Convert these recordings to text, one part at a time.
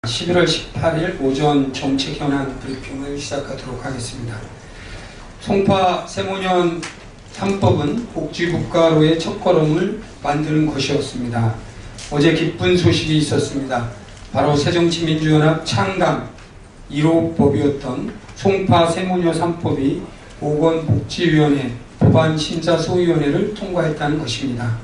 11월 18일 오전 정책 현안 브리핑을 시작하도록 하겠습니다. 송파 세모년 3법은 복지국가로의 첫걸음을 만드는 것이었습니다. 어제 기쁜 소식이 있었습니다. 바로 새정치민주연합 창당 1호법이었던 송파 세모녀 3법이 보건복지위원회 법안심사소위원회를 통과했다는 것입니다.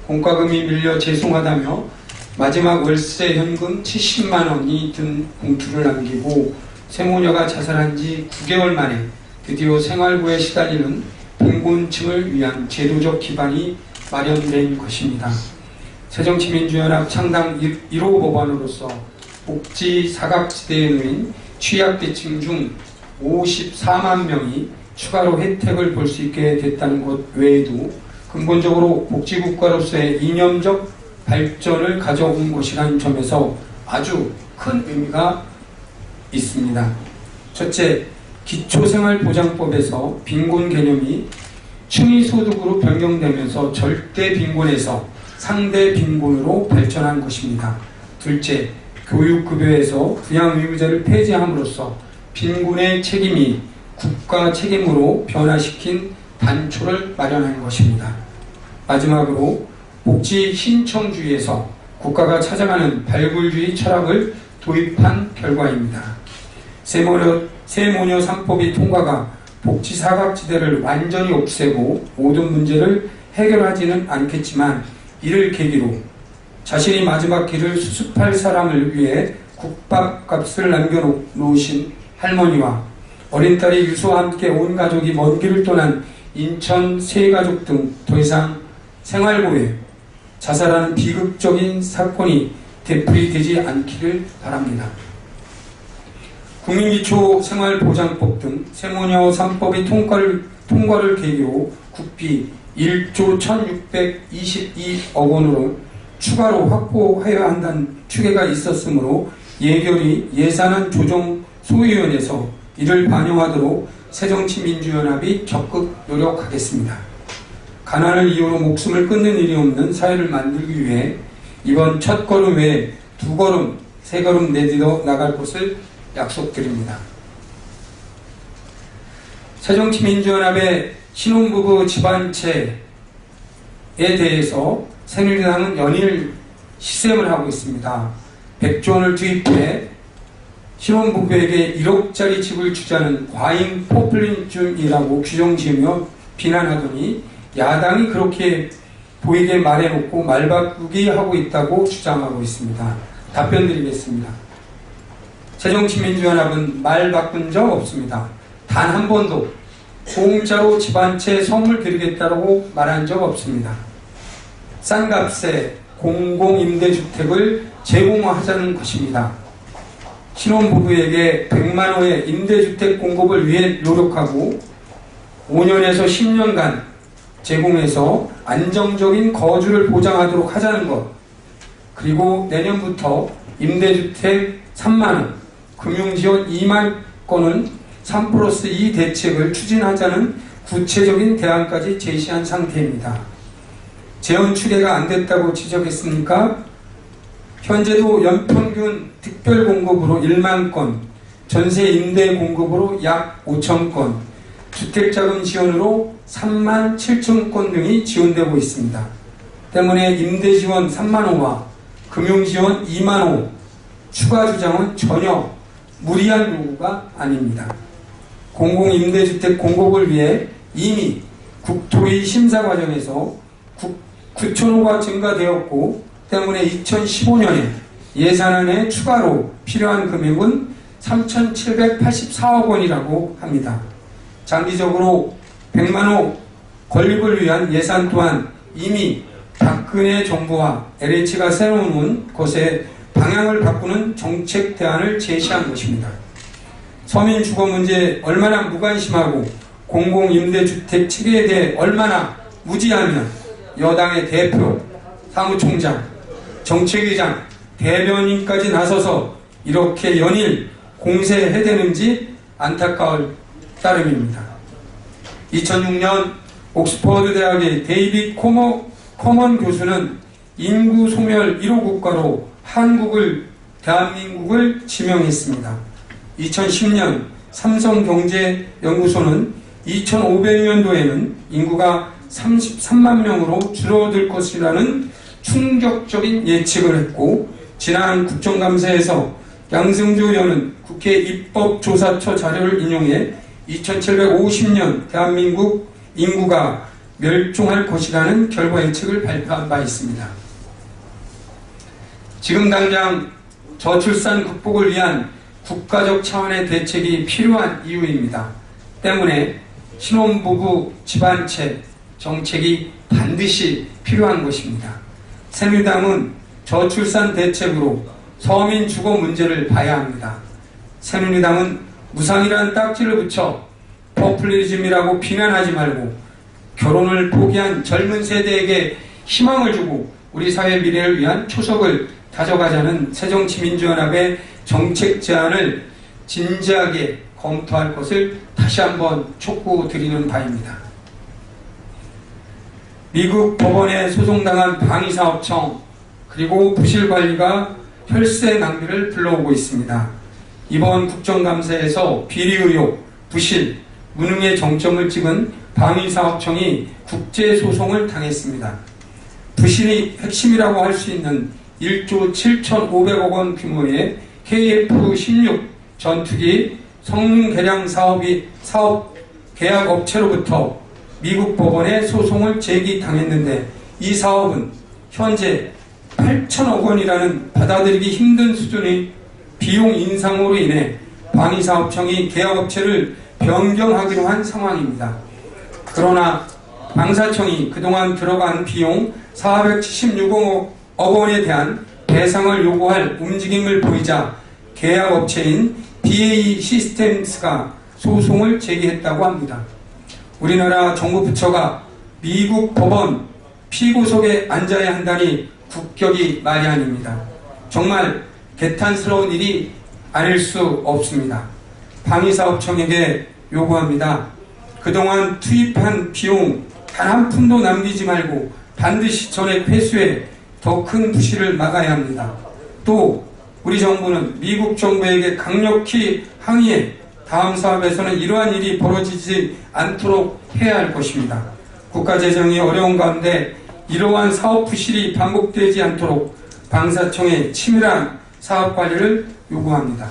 공과금이 밀려 죄송하다며 마지막 월세 현금 70만 원이 든 봉투를 남기고 세모녀가 자살한 지 9개월 만에 드디어 생활고에 시달리는 빈곤층을 위한 제도적 기반이 마련된 것입니다. 새정치민주연합 창당 1호 법안으로서 복지 사각지대에 놓인 취약계층 중 54만 명이 추가로 혜택을 볼 수 있게 됐다는 것 외에도 근본적으로 복지국가로서의 이념적 발전을 가져온 것이라는 점에서 아주 큰 의미가 있습니다. 첫째, 기초생활보장법에서 빈곤 개념이 층위소득으로 변경되면서 절대 빈곤에서 상대 빈곤으로 발전한 것입니다. 둘째, 교육급여에서 부양의무제를 폐지함으로써 빈곤의 책임이 국가 책임으로 변화시킨 단초를 마련한 것입니다. 마지막으로 복지 신청주의에서 국가가 찾아가는 발굴주의 철학을 도입한 결과입니다. 세모녀 3법이 통과가 복지 사각지대를 완전히 없애고 모든 문제를 해결하지는 않겠지만 이를 계기로 자신이 마지막 길을 수습할 사람을 위해 국밥값을 남겨놓으신 할머니와 어린 딸이 유서와 함께 온 가족이 먼 길을 떠난 인천 세가족 등 더 이상 생활고에 자살하는 비극적인 사건이 되풀이되지 않기를 바랍니다. 국민기초생활보장법 등 세모녀 3법의 통과를 계기로 국비 1조 1622억 원으로 추가로 확보해야 한다는 추계가 있었으므로 예결위 예산안 조정 소위원회에서 이를 반영하도록 새정치민주연합이 적극 노력하겠습니다. 가난을 이유로 목숨을 끊는 일이 없는 사회를 만들기 위해 이번 첫 걸음 외에 2걸음, 3걸음 내딛어 나갈 것을 약속드립니다. 새정치민주연합의 신혼부부 집안채에 대해서 새누리당은 연일 시샘을 하고 있습니다. 100조 원을 투입해 신혼부부에게 1억짜리 집을 주자는 과잉 포퓰리즘이라고 규정 지으며 비난하더니 야당이 그렇게 보이게 말해놓고 말바꾸기 하고 있다고 주장하고 있습니다. 답변 드리겠습니다. 새정치민주연합은 말 바꾼 적 없습니다. 단 한 번도 공짜로 집안채 선물 드리겠다고 말한 적 없습니다. 싼 값에 공공임대주택을 제공하자는 것입니다. 신혼부부에게 100만 원의 임대주택 공급을 위해 노력하고 5년에서 10년간 제공해서 안정적인 거주를 보장하도록 하자는 것, 그리고 내년부터 임대주택 3만 원, 금융지원 2만 건은 3+2 대책을 추진하자는 구체적인 대안까지 제시한 상태입니다. 재원 추계가 안 됐다고 지적했으니까 현재도 연평균 특별 공급으로 1만 건, 전세 임대 공급으로 약 5천 건, 주택자금 지원으로 3만 7천 건 등이 지원되고 있습니다. 때문에 임대지원 3만 호와 금융지원 2만 호 추가 주장은 전혀 무리한 요구가 아닙니다. 공공임대주택 공급을 위해 이미 국토위 심사 과정에서 9,000호가 증가되었고 때문에 2015년에 예산안에 추가로 필요한 금액은 3,784억 원이라고 합니다. 장기적으로 100만호 건립을 위한 예산 또한 이미 박근혜 정부와 LH가 세워놓은 것에 방향을 바꾸는 정책 대안을 제시한 것입니다. 서민 주거 문제에 얼마나 무관심하고 공공임대주택 체계에 대해 얼마나 무지하면 여당의 대표, 사무총장, 정책위장, 대변인까지 나서서 이렇게 연일 공세해대는지 안타까울 따름입니다. 2006년 옥스퍼드 대학의 데이빗 커먼 교수는 인구 소멸 1호 국가로 한국을 대한민국을 지명했습니다. 2010년 삼성경제연구소는 2500년도에는 인구가 33만 명으로 줄어들 것이라는 충격적인 예측을 했고, 지난 국정감사에서 양승조 의원은 국회 입법조사처 자료를 인용해 2750년 대한민국 인구가 멸종할 것이라는 결과 예측을 발표한 바 있습니다. 지금 당장 저출산 극복을 위한 국가적 차원의 대책이 필요한 이유입니다. 때문에 신혼부부 집안채 정책이 반드시 필요한 것입니다. 새누리당은 저출산 대책으로 서민 주거 문제를 봐야 합니다. 새누리당은 무상이라는 딱지를 붙여 포퓰리즘이라고 비난하지 말고 결혼을 포기한 젊은 세대에게 희망을 주고 우리 사회 미래를 위한 초석을 다져가자는 새정치민주연합의 정책 제안을 진지하게 검토할 것을 다시 한번 촉구드리는 바입니다. 미국 법원에 소송당한 방위사업청 그리고 부실관리가 혈세 낭비를 불러오고 있습니다. 이번 국정감사에서 비리 의혹, 부실, 무능의 정점을 찍은 방위사업청이 국제소송을 당했습니다. 부실이 핵심이라고 할 수 있는 1조 7,500억 원 규모의 KF-16 전투기 성능 개량 사업 계약 업체로부터 미국 법원에 소송을 제기당했는데, 이 사업은 현재 8천억 원이라는 받아들이기 힘든 수준의 비용 인상으로 인해 방위사업청이 계약업체를 변경하기로 한 상황입니다. 그러나 방사청이 그동안 들어간 비용 476억 원에 대한 배상을 요구할 움직임을 보이자 계약업체인 BAE 시스템스가 소송을 제기했다고 합니다. 우리나라 정부 부처가 미국 법원 피고석에 앉아야 한다니 국격이 말이 아닙니다. 정말 개탄스러운 일이 아닐 수 없습니다. 방위사업청에게 요구합니다. 그동안 투입한 비용 단 한 푼도 남기지 말고 반드시 전액 회수해 더 큰 부실을 막아야 합니다. 또 우리 정부는 미국 정부에게 강력히 항의해 다음 사업에서는 이러한 일이 벌어지지 않도록 해야 할 것입니다. 국가재정이 어려운 가운데 이러한 사업 부실이 반복되지 않도록 방사청의 치밀한 사업관리를 요구합니다.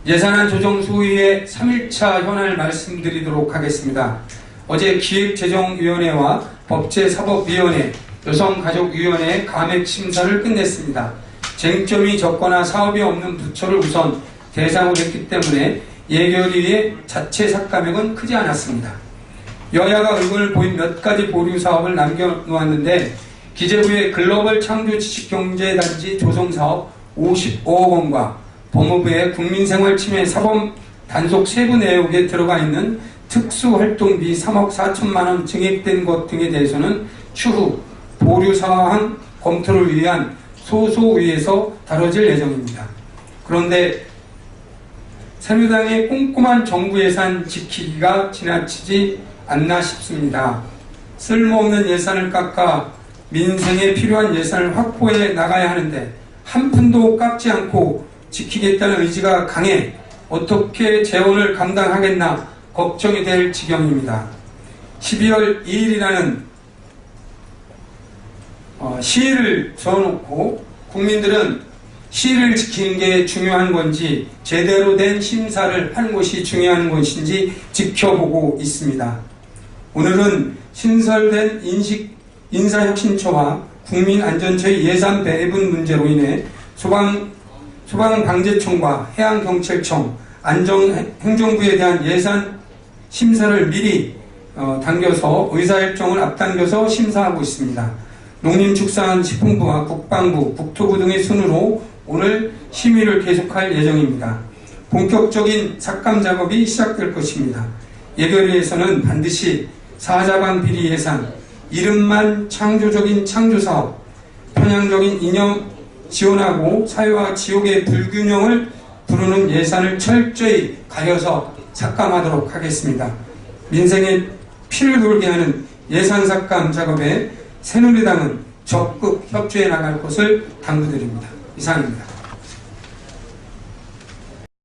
예산안 조정 소위의 3일차 현안을 말씀드리도록 하겠습니다. 어제 기획재정위원회와 법제사법위원회, 여성가족위원회 감액 심사를 끝냈습니다. 쟁점이 적거나 사업이 없는 부처를 우선 대상으로 했기 때문에 예결위의 자체 삭감액은 크지 않았습니다. 여야가 의견을 보인 몇 가지 보류 사업을 남겨놓았는데, 기재부의 글로벌 창조 지식경제단지 조성사업 55억 원과 법무부의 국민생활 침해 사범 단속 세부 내역에 들어가 있는 특수활동비 3억 4천만 원 증액된 것 등에 대해서는 추후 보류 사항 검토를 위한 소소위에서 다뤄질 예정입니다. 그런데 새누리당의 꼼꼼한 정부 예산 지키기가 지나치지 않나 싶습니다. 쓸모없는 예산을 깎아 민생에 필요한 예산을 확보해 나가야 하는데 한 푼도 깎지 않고 지키겠다는 의지가 강해 어떻게 재원을 감당하겠나 걱정이 될 지경입니다. 12월 2일이라는 시일을 정해놓고 국민들은 시일을 지키는 게 중요한 건지 제대로 된 심사를 하는 것이 중요한 것인지 지켜보고 있습니다. 오늘은 신설된 인사혁신처와 국민안전처의 예산 배분 문제로 인해 소방방재청과 해양경찰청, 안전행정부에 대한 예산 심사를 미리 당겨서 의사일정을 앞당겨서 심사하고 있습니다. 농림축산식품부와 국방부, 국토부 등의 순으로 오늘 심의를 계속할 예정입니다. 본격적인 삭감 작업이 시작될 것입니다. 예결위에서는 반드시 사자반 비리 예산, 이름만 창조적인 창조사업, 편향적인 이념 지원하고 사회와 지역의 불균형을 부르는 예산을 철저히 가려서 삭감하도록 하겠습니다. 민생에 피를 돌게 하는 예산 삭감 작업에 새누리당은 적극 협조해 나갈 것을 당부드립니다. 이상입니다.